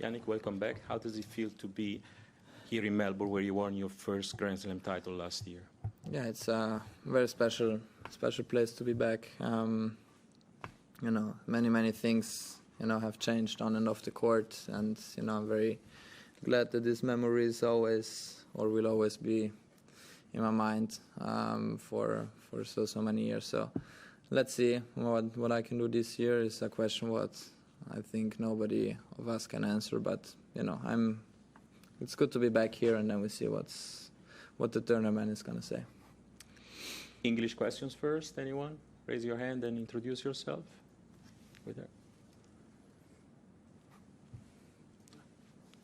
Jannik, welcome back. How does it feel to be here in Melbourne, where you won your first Grand Slam title last year? Yeah, it's a very special place to be back. Many things, have changed on and off the court, and I'm very glad that this memory is always, or will always be, in my mind for so many years. So let's see what I can do this year. Is a question what I think nobody of us can answer, but it's good to be back here, and then we see what the tournament is going to say. English questions first. Anyone? Raise your hand and introduce yourself. With her.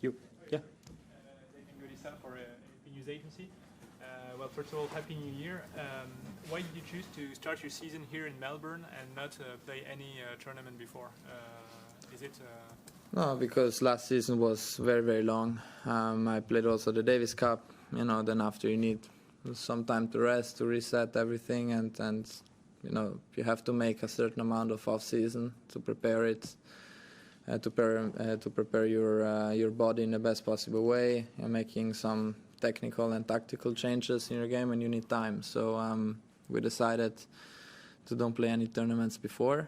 You? Yeah. For a news agency. Well, first of all, Happy New Year. Why did you choose to start your season here in Melbourne and not play any tournament before? Is it? No, because last season was very, very long. I played also the Davis Cup. Then after you need some time to rest, to reset everything, and you have to make a certain amount of off-season to prepare it, to prepare your body in the best possible way. You're making some technical and tactical changes in your game, and you need time. So we decided to don't play any tournaments before.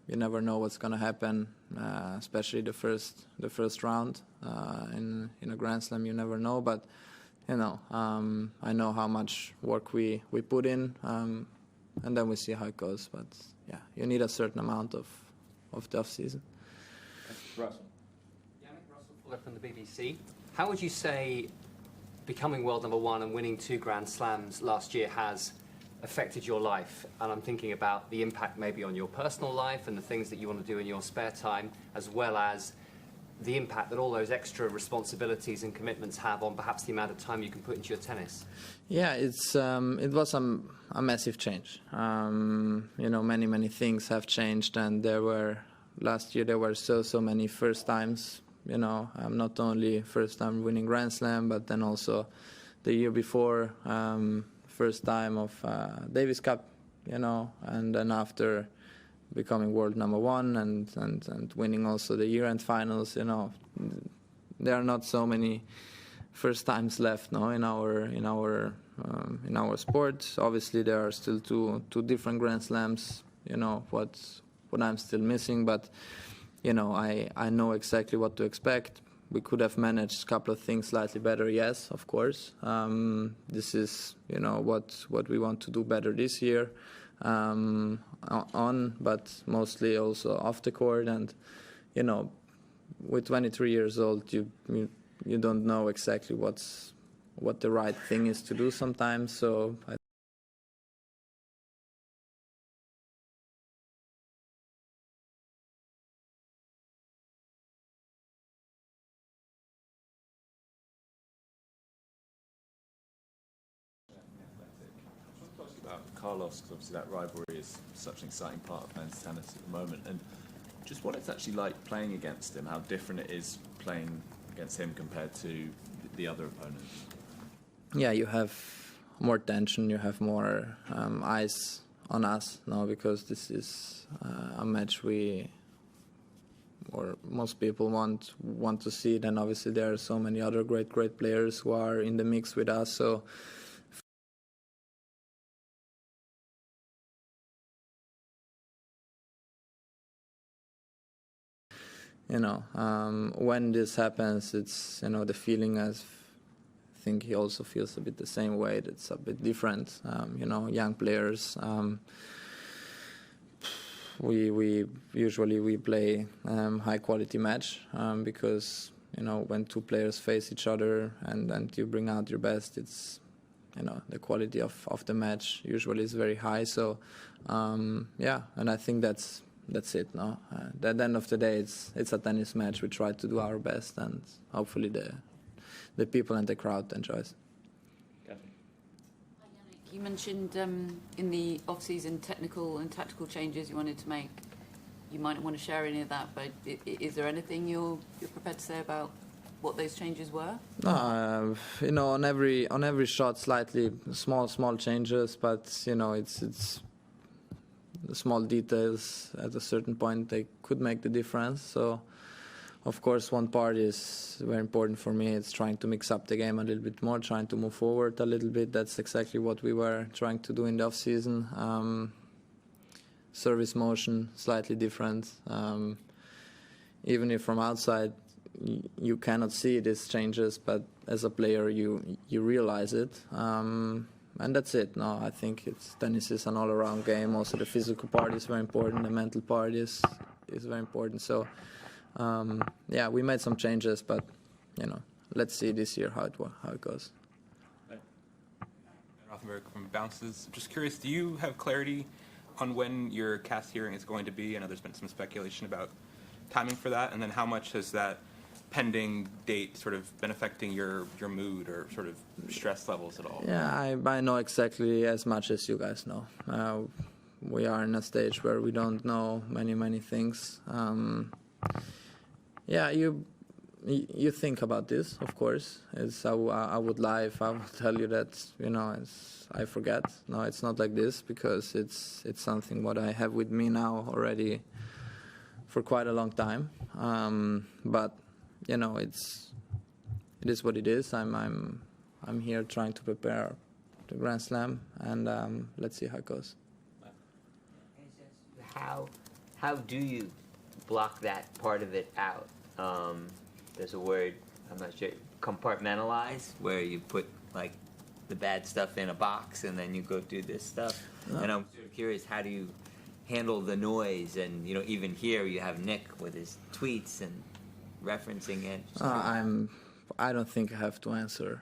You never know what's going to happen, especially the first round in a Grand Slam. You never know, but I know how much work we put in. And then we see how it goes. But yeah, you need a certain amount of the off-season. Russell. Jannik, Russell Fuller from the BBC. How would you say becoming world number one and winning 2 Grand Slams last year has affected your life? And I'm thinking about the impact maybe on your personal life and the things that you want to do in your spare time, as well as the impact that all those extra responsibilities and commitments have on perhaps the amount of time you can put into your tennis. Yeah, it was a massive change. Many things have changed, and last year there were so many first times. Not only first time winning Grand Slam, but then also the year before, first time of Davis Cup, and then after becoming world number one and winning also the year-end finals. There are not so many first times left, in our sport. Obviously, there are still two different Grand Slams. What I'm still missing, but I know exactly what to expect. We could have managed a couple of things slightly better, yes, of course. This is what we want to do better this year. But mostly also off the court, and with 23 years old, you don't know exactly what the right thing is to do sometimes. So Carlos, because obviously that rivalry is such an exciting part of men's tennis at the moment, and just what it's actually like playing against him, how different it is playing against him compared to the other opponents. Yeah, you have more tension, you have more eyes on us now, because this is a match or most people want to see it, and obviously there are so many other great players who are in the mix with us. So when this happens, it's the feeling, as I think he also feels a bit the same way. It's a bit different. Young players. We usually play high quality match because when two players face each other and you bring out your best, it's the quality of the match usually is very high. So and I think that's it. No, at the end of the day, it's a tennis match. We try to do our best, and hopefully the people and the crowd enjoys. You mentioned in the off-season technical and tactical changes you wanted to make. You might not want to share any of that, but is there anything you're prepared to say about what those changes were? No, on every shot, slightly small changes, but it's the small details. At a certain point, they could make the difference. So Of course, one part is very important for me. It's trying to mix up the game a little bit more, trying to move forward a little bit. That's exactly what we were trying to do in the off-season. Service motion, slightly different. Even if from outside you cannot see these changes, but as a player you realize it. And that's it. No, I think tennis is an all-around game. Also, the physical part is very important. The mental part is very important. So, yeah, we made some changes, but let's see this year how it goes. Rothenberg from Bounces. Just curious, do you have clarity on when your CAS hearing is going to be? I know there's been some speculation about timing for that, and then how much has that pending date sort of been affecting your mood or sort of stress levels at all? Yeah, I know exactly as much as you guys know. We are in a stage where we don't know many things. Yeah, you think about this, of course. I would lie if I would tell you that I forget. No, it's not like this, because it's something what I have with me now already for quite a long time. But it is what it is. I'm here trying to prepare the Grand Slam, and let's see how it goes. How do you block that part of it out? There's a word, I'm not sure, compartmentalize, where you put like the bad stuff in a box and then you go do this stuff. And I'm sort of curious, how do you handle the noise? And even here you have Nick with his tweets and referencing it. I don't think I have to answer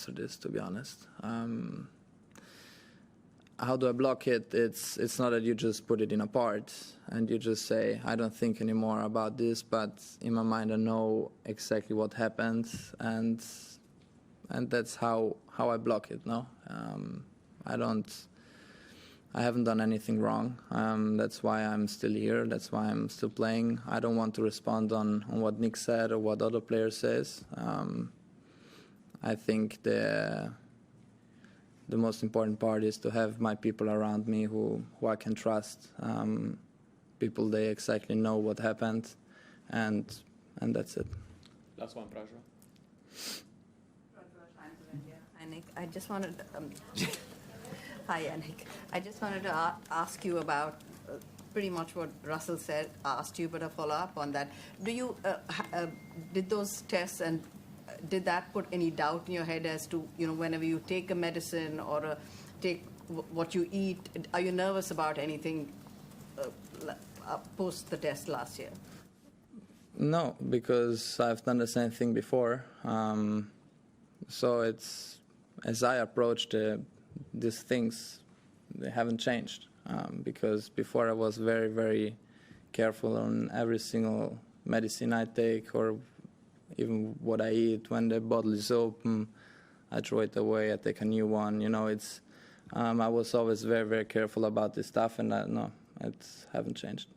this, to be honest. How do I block it? It's not that you just put it in a part and you just say, I don't think anymore about this, but in my mind I know exactly what happened, and that's how I block it. No, I haven't done anything wrong. That's why I'm still here. That's why I'm still playing. I don't want to respond on what Nick said or what other player says. I think the most important part is to have my people around me who I can trust. People, they exactly know what happened, and that's it. Last one, Praja. Hi, Nick. I just wanted. Hi, Jannik. I just wanted to ask you about pretty much what Russell asked you, but a follow-up on that. Do you did those tests, and did that put any doubt in your head as to whenever you take a medicine or take what you eat, are you nervous about anything post the test last year? No, because I've done the same thing before. So it's, as I approach these things, they haven't changed. Because before I was very, very careful on every single medicine I take, or even what I eat. When the bottle is open, I throw it away, I take a new one. I was always very, very careful about this stuff, and no, it haven't changed.